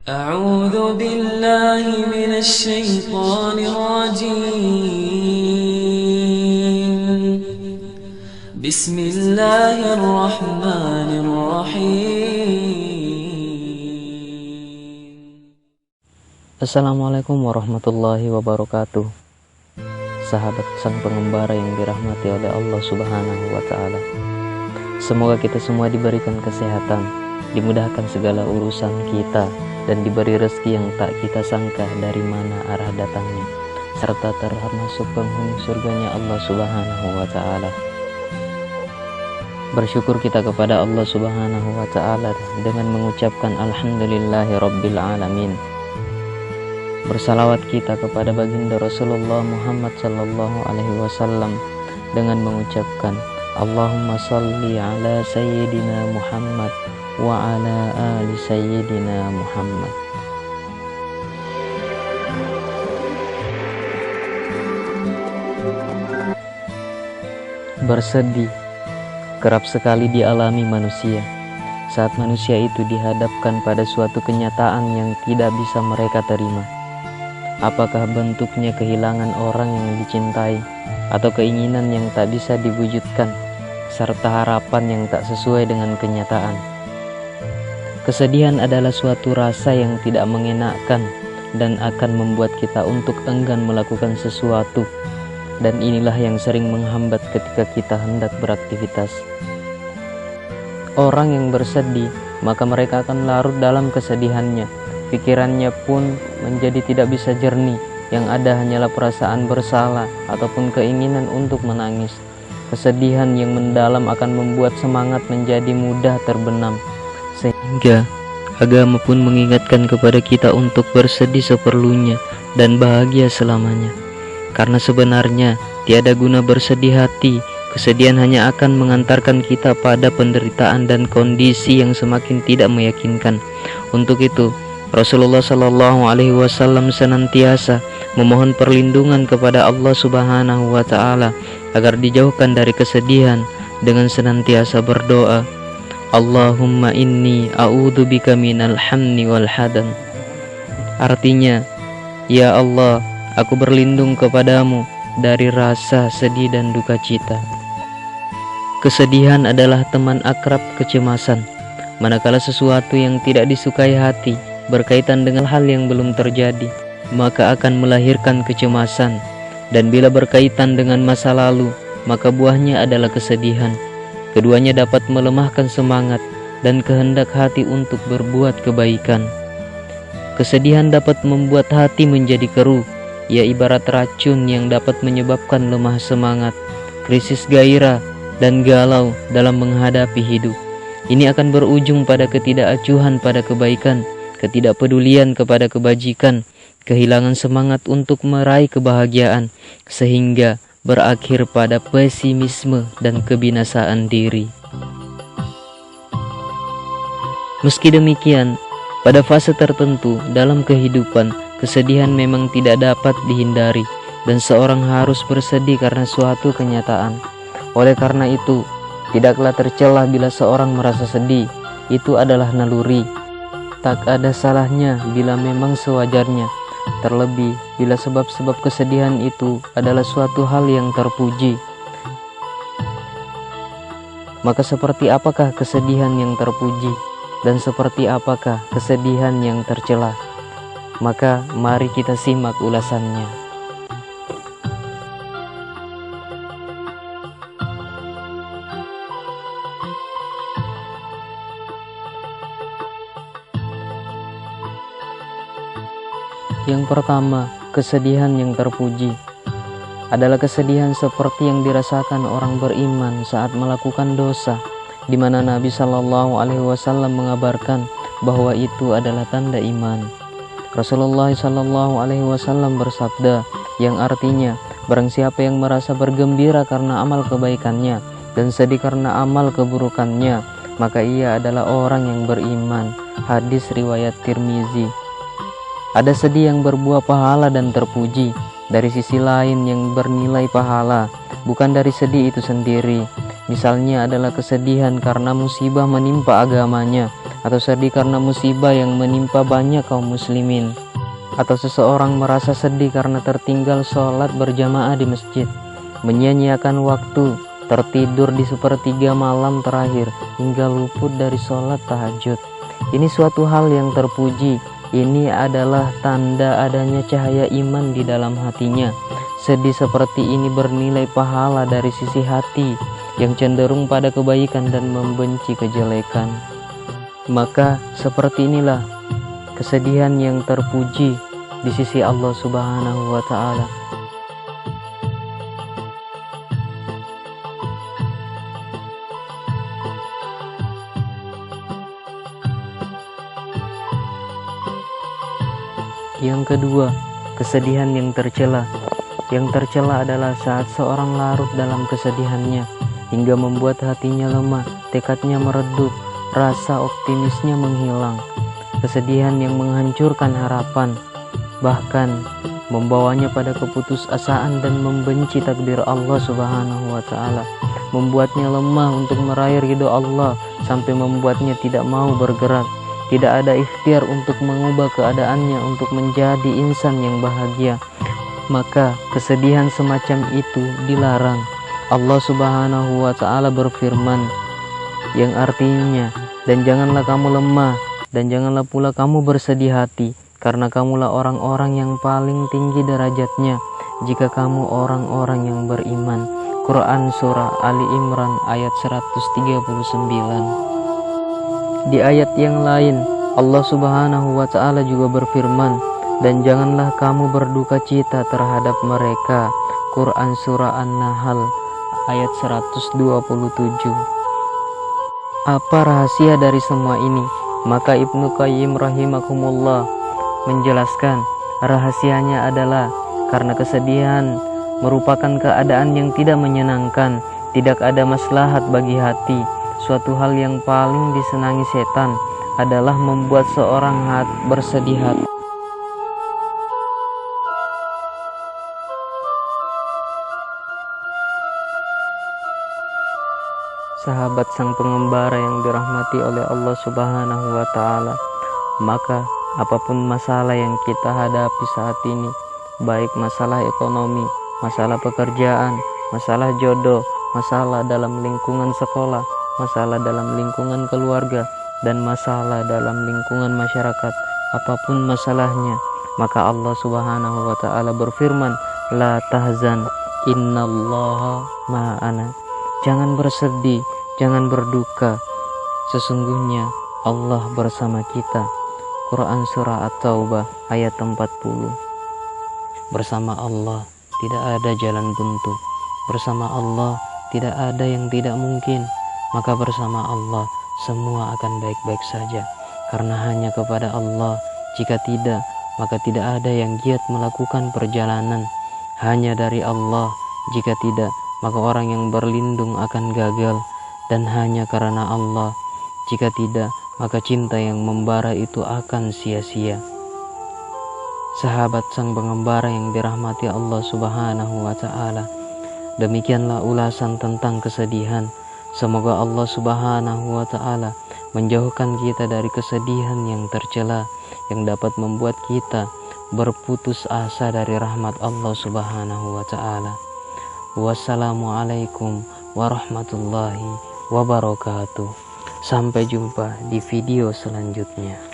أعوذ بالله من الشيطان الرجيم بسم الله الرحمن الرحيم. Assalamualaikum warahmatullahi wabarakatuh. Sahabat sang pengembara yang dirahmati oleh Allah Subhanahu wa Ta'ala, semoga kita semua diberikan kesehatan, dimudahkan segala urusan kita, dan diberi rezeki yang tak kita sangka dari mana arah datangnya, serta termasuk penghuni surganya Allah Subhanahu wa Ta'ala. Bersyukur kita kepada Allah Subhanahu wa Ta'ala dengan mengucapkan Alhamdulillahi Rabbil Alamin. Bersalawat kita kepada baginda Rasulullah Muhammad sallallahu alaihi wasallam dengan mengucapkan Allahumma salli ala sayyidina Muhammad wa ala ali sayyidina Muhammad. Bersedih kerap sekali dialami manusia saat manusia itu dihadapkan pada suatu kenyataan yang tidak bisa mereka terima. Apakah bentuknya kehilangan orang yang dicintai, atau keinginan yang tak bisa diwujudkan, serta harapan yang tak sesuai dengan kenyataan. Kesedihan adalah suatu rasa yang tidak mengenakan dan akan membuat kita untuk enggan melakukan sesuatu, dan inilah yang sering menghambat ketika kita hendak beraktivitas. Orang yang bersedih, maka mereka akan larut dalam kesedihannya. Pikirannya pun menjadi tidak bisa jernih, yang ada hanyalah perasaan bersalah ataupun keinginan untuk menangis. Kesedihan yang mendalam akan membuat semangat menjadi mudah terbenam, sehingga agama pun mengingatkan kepada kita untuk bersedih seperlunya dan bahagia selamanya. Karena sebenarnya tiada guna bersedih hati, kesedihan hanya akan mengantarkan kita pada penderitaan dan kondisi yang semakin tidak meyakinkan. Untuk itu Rasulullah Shallallahu Alaihi Wasallam senantiasa memohon perlindungan kepada Allah Subhanahu Wa Taala agar dijauhkan dari kesedihan dengan senantiasa berdoa, Allahumma inni a'udzubika minal hamni wal hadan. Artinya, ya Allah, aku berlindung kepadamu dari rasa sedih dan duka cita. Kesedihan adalah teman akrab kecemasan. Manakala sesuatu yang tidak disukai hati berkaitan dengan hal yang belum terjadi, maka akan melahirkan kecemasan, dan bila berkaitan dengan masa lalu, maka buahnya adalah kesedihan. Keduanya dapat melemahkan semangat dan kehendak hati untuk berbuat kebaikan. Kesedihan dapat membuat hati menjadi keruh, ia ibarat racun yang dapat menyebabkan lemah semangat, krisis gairah, dan galau dalam menghadapi hidup. Ini akan berujung pada ketidakacuhan pada kebaikan, ketidakpedulian kepada kebajikan, kehilangan semangat untuk meraih kebahagiaan, sehingga berakhir pada pesimisme dan kebinasaan diri. Meski demikian, pada fase tertentu dalam kehidupan, kesedihan memang tidak dapat dihindari, dan seorang harus bersedih karena suatu kenyataan. Oleh karena itu, tidaklah tercela bila seorang merasa sedih. Itu adalah naluri. Tak ada salahnya bila memang sewajarnya, terlebih bila sebab-sebab kesedihan itu adalah suatu hal yang terpuji. Maka seperti apakah kesedihan yang terpuji, dan seperti apakah kesedihan yang tercela? Maka mari kita simak ulasannya. Yang pertama, kesedihan yang terpuji adalah kesedihan seperti yang dirasakan orang beriman saat melakukan dosa, di mana Nabi Shallallahu Alaihi Wasallam mengabarkan bahwa itu adalah tanda iman. Rasulullah Shallallahu Alaihi Wasallam bersabda, yang artinya, barang siapa yang merasa bergembira karena amal kebaikannya dan sedih karena amal keburukannya, maka ia adalah orang yang beriman. Hadis riwayat Tirmizi. Ada sedih yang berbuah pahala dan terpuji dari sisi lain yang bernilai pahala, bukan dari sedih itu sendiri. Misalnya adalah kesedihan karena musibah menimpa agamanya, atau sedih karena musibah yang menimpa banyak kaum muslimin, atau seseorang merasa sedih karena tertinggal sholat berjamaah di masjid, menyia-nyiakan waktu, tertidur di sepertiga malam terakhir, hingga luput dari sholat tahajud. Ini suatu hal yang terpuji. Ini adalah tanda adanya cahaya iman di dalam hatinya. Sedih seperti ini bernilai pahala dari sisi hati yang cenderung pada kebaikan dan membenci kejelekan. Maka seperti inilah kesedihan yang terpuji di sisi Allah Subhanahu wa Ta'ala. Yang kedua, kesedihan yang tercela. Yang tercela adalah saat seorang larut dalam kesedihannya hingga membuat hatinya lemah, tekadnya meredup, rasa optimisnya menghilang. Kesedihan yang menghancurkan harapan, bahkan membawanya pada keputusasaan dan membenci takdir Allah Subhanahu wa Ta'ala, membuatnya lemah untuk meraih ridho Allah sampai membuatnya tidak mau bergerak. Tidak ada ikhtiar untuk mengubah keadaannya untuk menjadi insan yang bahagia. Maka kesedihan semacam itu dilarang. Allah Subhanahu wa Ta'ala berfirman yang artinya, dan janganlah kamu lemah dan janganlah pula kamu bersedih hati, karena kamulah orang-orang yang paling tinggi derajatnya jika kamu orang-orang yang beriman. Quran Surah Ali Imran ayat 139. Di ayat yang lain, Allah Subhanahu wa Ta'ala juga berfirman, dan janganlah kamu berduka cita terhadap mereka. Quran Surah An-Nahl ayat 127. Apa rahasia dari semua ini? Maka Ibnu Qayyim rahimakumullah menjelaskan, rahasianya adalah karena kesedihan merupakan keadaan yang tidak menyenangkan, tidak ada maslahat bagi hati. Suatu hal yang paling disenangi setan adalah membuat seorang bersedih hati. Sahabat sang pengembara yang dirahmati oleh Allah Subhanahu wa Ta'ala, maka apapun masalah yang kita hadapi saat ini, baik masalah ekonomi, masalah pekerjaan, masalah jodoh, masalah dalam lingkungan sekolah, masalah dalam lingkungan keluarga, dan masalah dalam lingkungan masyarakat, apapun masalahnya, maka Allah Subhanahu wa Ta'ala berfirman, la tahzan, innallaha ma'ana. Jangan bersedih, jangan berduka, sesungguhnya Allah bersama kita. Quran Surah At-Taubah ayat 40. Bersama Allah tidak ada jalan buntu, bersama Allah tidak ada yang tidak mungkin. Maka bersama Allah semua akan baik-baik saja, karena hanya kepada Allah. Jika tidak, maka tidak ada yang giat melakukan perjalanan. Hanya dari Allah. Jika tidak, maka orang yang berlindung akan gagal. Dan hanya karena Allah. Jika tidak, maka cinta yang membara itu akan sia-sia. Sahabat sang pengembara yang dirahmati Allah Subhanahu wa Ta'ala, demikianlah ulasan tentang kesedihan. Semoga Allah Subhanahu wa Ta'ala menjauhkan kita dari kesedihan yang tercela, yang dapat membuat kita berputus asa dari rahmat Allah Subhanahu wa Ta'ala. Wassalamualaikum warahmatullahi wabarakatuh. Sampai jumpa di video selanjutnya.